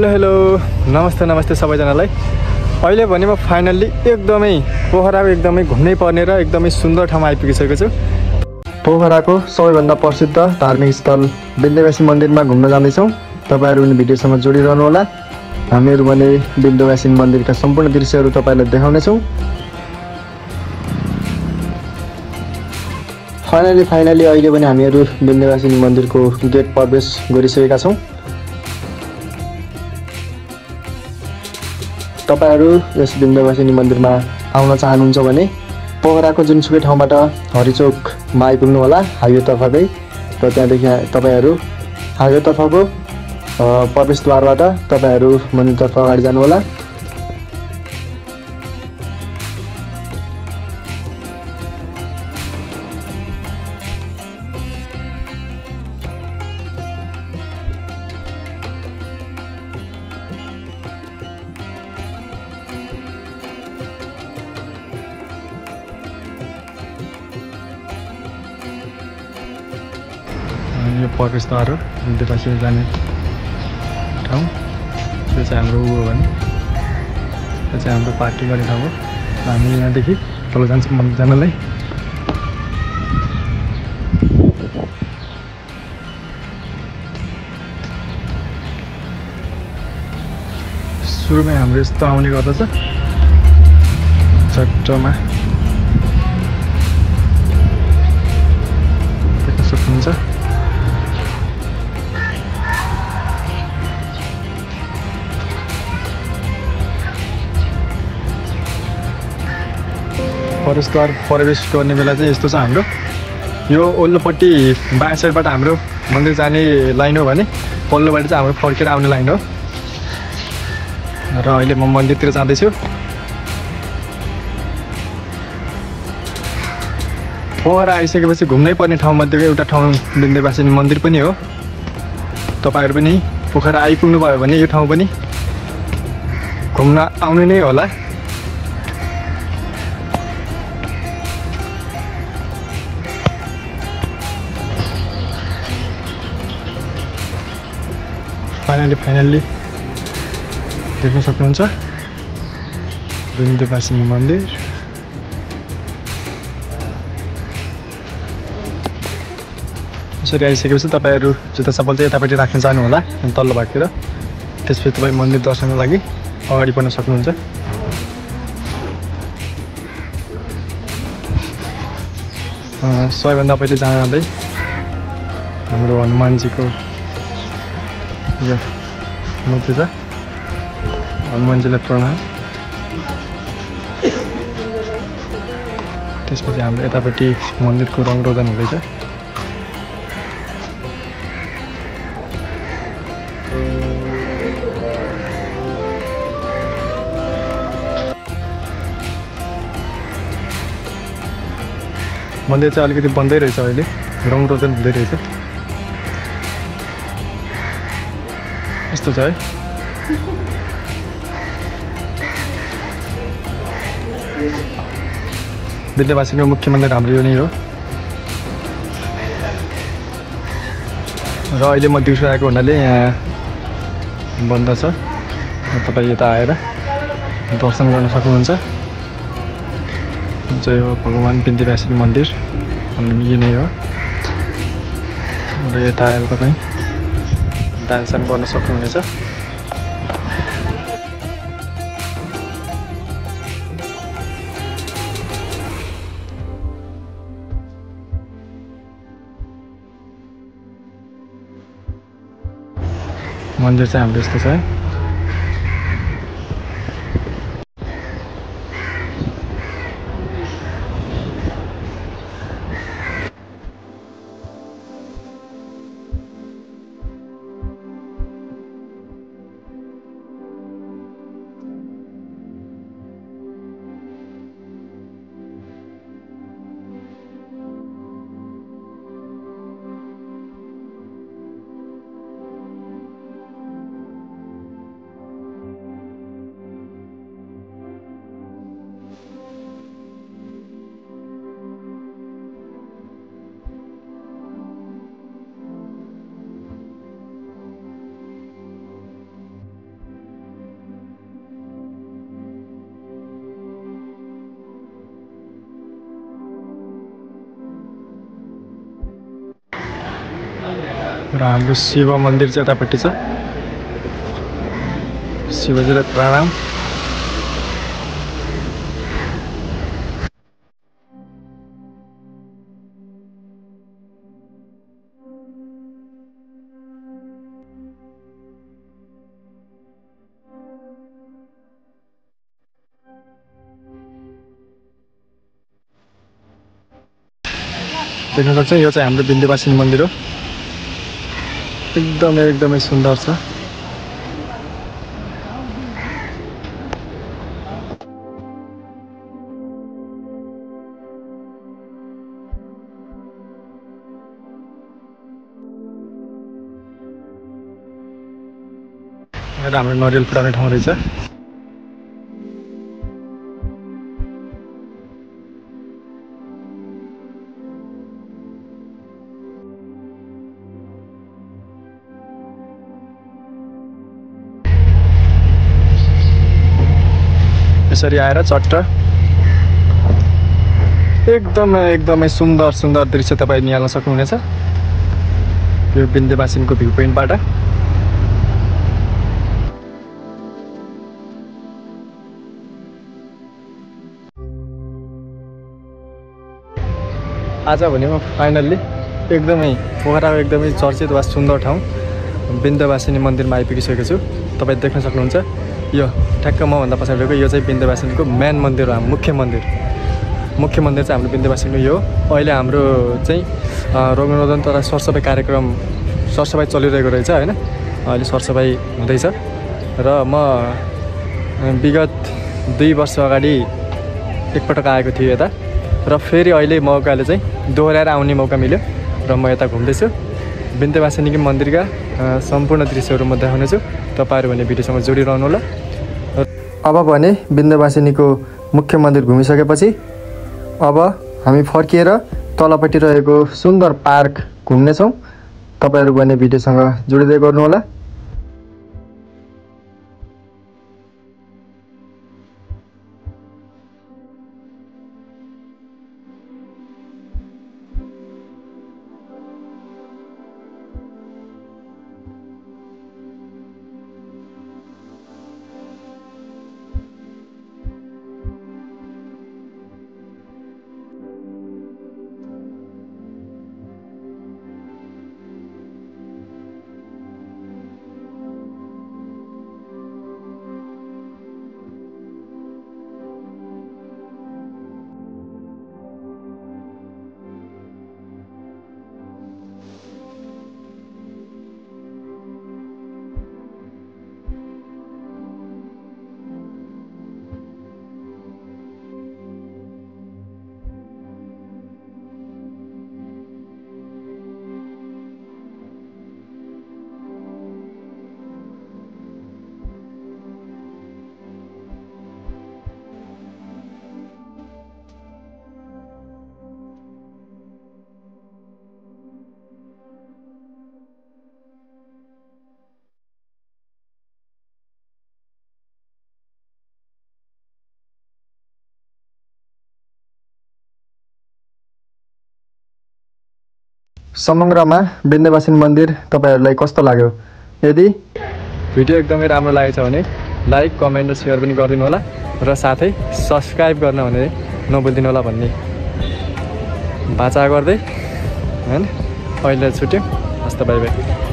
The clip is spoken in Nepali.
हेलो हेलो नमस्ते नमस्ते सबैजनालाई। अहिले भने म फाइनल्ली एकदमै पोखराको एकदमै घुम्नै पर्ने र एकदमै सुन्दर ठाउँमा आइपुगिसकेको छु। पोखराको सबैभन्दा प्रसिद्ध धार्मिक स्थल विन्ध्यवासी मन्दिरमा घुम्न जाँदैछौँ। तपाईहरु पनि भिडियोसँग जोडिरहनु होला। हामीहरु भने विन्ध्यवासी मन्दिरका सम्पूर्ण दृश्यहरू तपाईलाई देखाउने छौँ। फाइनली अहिले पनि हामीहरु विन्ध्यवासी मन्दिरको गेट प्रवेश गरिसकेका छौँ। तपाईहरु यस विन्ध्यवासिनी मन्दिरमा आउन चाहनुहुन्छ भने पोखराको जुनसुकै ठाउँबाट हरिचोकमा आइपुग्नु होला हाइवे तर्फकै र त्यहाँदेखि तपाईहरु हाइवे तर्फको प्रवेशद्वारबाट तपाईहरु मन्दिरतर्फ अगाडि जानु होला। यो प्रवेशद्वार हो विन्ध्यवासी जाने ठाउँ। त्यो चाहिँ हाम्रो हो भने त्यो चाहिँ हाम्रो पार्टी गर्ने ठाउँ हो। हामी यहाँदेखि तल जान्छौँ मन्दिर जानलाई। सुरुमै हाम्रो यस्तो आउने गर्दछ चट्टमा देख्न सक्नुहुन्छ। प्रवेशद्वार प्रवेश गर्ने बेला चाहिँ यस्तो छ हाम्रो। यो ओल्लोपट्टि बायाँ साइडबाट हाम्रो मन्दिर जाने लाइन हो भने पल्लोबाट चाहिँ हाम्रो फर्केर आउने लाइन हो। र अहिले म मन्दिरतिर जाँदैछु। पोखरा आइसकेपछि घुम्नै पर्ने ठाउँमध्येको एउटा ठाउँ विन्ध्यवासिनी मन्दिर पनि हो। तपाईहरु पनि पोखरा आइपुग्नु भयो भने यो ठाउँ पनि घुम्न आउने नै होला। फाइनल्ली देख्न सक्नुहुन्छ विन्ध्यवासिनी मन्दिर। यसरी आइसकेपछि तपाईहरु जुत्ता चप्पल चाहिँ यतापट्टि राख्न जानु होला तल्लो भागतिर। त्यसपछि तपाई मन्दिर दर्शनको लागि अगाडि बढ्न सक्नुहुन्छ। सबैभन्दा पहिले जाँदै हाम्रो हनुमानजीको यो मूर्ति छ। हनुमानजीलाई प्रणाम। त्यसपछि हाम्रो यतापट्टि मन्दिरको रङ रोदन हुँदैछ। मन्दिर चाहिँ अलिकति बन्दै रहेछ अहिले, रङ रोदन हुँदै रहेछ। यस्तो छ है। विन्ध्यवासीको मुख्य मन्दिर हाम्रो यो नै हो। र अहिले म दिउँसो आएको हुनाले यहाँ बन्द छ। तपाईँ यता आएर दर्शन गर्न सक्नुहुन्छ। जय हो भगवान विन्ध्यवासिनी मन्दिर यो नै हो। र यता आएर तपाईँ दानसान गर्न सक्नुहुनेछ। मन्दिर चाहिँ हाम्रो यस्तो छ है। र हाम्रो शिव मन्दिर चाहिँ यतापट्टि छ। शिवजीलाई प्रणाम। देख्न सक्छ यो चाहिँ हाम्रो विन्ध्यवासिनी मन्दिर हो। एकदमै सुन्दर छ। हाम्रो नरियल फुटाउने ठाउँ रहेछ। यसरी आएर चट्ट एकदमै सुन्दर दृश्य तपाईँ निहाल्न सक्नुहुनेछ यो विन्ध्यवासिनीको भ्यू पोइन्टबाट। आज भने म फाइनल्ली पोखराको एकदमै चर्चित वा सुन्दर ठाउँ विन्ध्यवासिनी मन्दिरमा आइपुगिसकेको छु। तपाईँ देख्न सक्नुहुन्छ यो ठ्याक्क मभन्दा पछाडिको यो चाहिँ विन्ध्यवासिनीको मेन मन्दिर हो। मुख्य मन्दिर चाहिँ हाम्रो विन्ध्यवासिनीको यो हो। अहिले हाम्रो चाहिँ रोगनरोधन तथा सरसफाइ कार्यक्रम चलिरहेको रहेछ होइन। अहिले सरसफाइ हुँदैछ र म विगत 2 वर्ष अगाडि एकपटक आएको थिएँ यता र फेरि अहिले मौकाले चाहिँ दोहोऱ्याएर आउने मौका मिल्यो र म यता घुम्दैछु। विन्ध्यवासिनी मन्दिरका सम्पूर्ण दृश्यहरू म देखाउनेछु। तपाईँहरू भने भिडियोसँग जोडिरहनु होला। अब भने विन्ध्यवासिनीको मुख्य मन्दिर घुमिसकेपछि अब हामी फर्किएर तलपट्टि रहेको सुन्दर पार्क घुम्नेछौँ। तपाईँहरू भने भिडियोसँग जोडिँदै गर्नु होला। समग्रमा विन्ध्यवासिनी मन्दिर तपाईहरुलाई कस्तो लाग्यो? यदि भिडियो एकदमै राम्रो लागेछ भने लाइक, कमेन्ट र शेयर पनि गरिदिनु होला र साथै सब्स्क्राइब गर्न भने नभुल्दिनु होला भन्ने बाचा गर्दै हैन अहिले छुट्यौं। हस्त बाइ बाइ।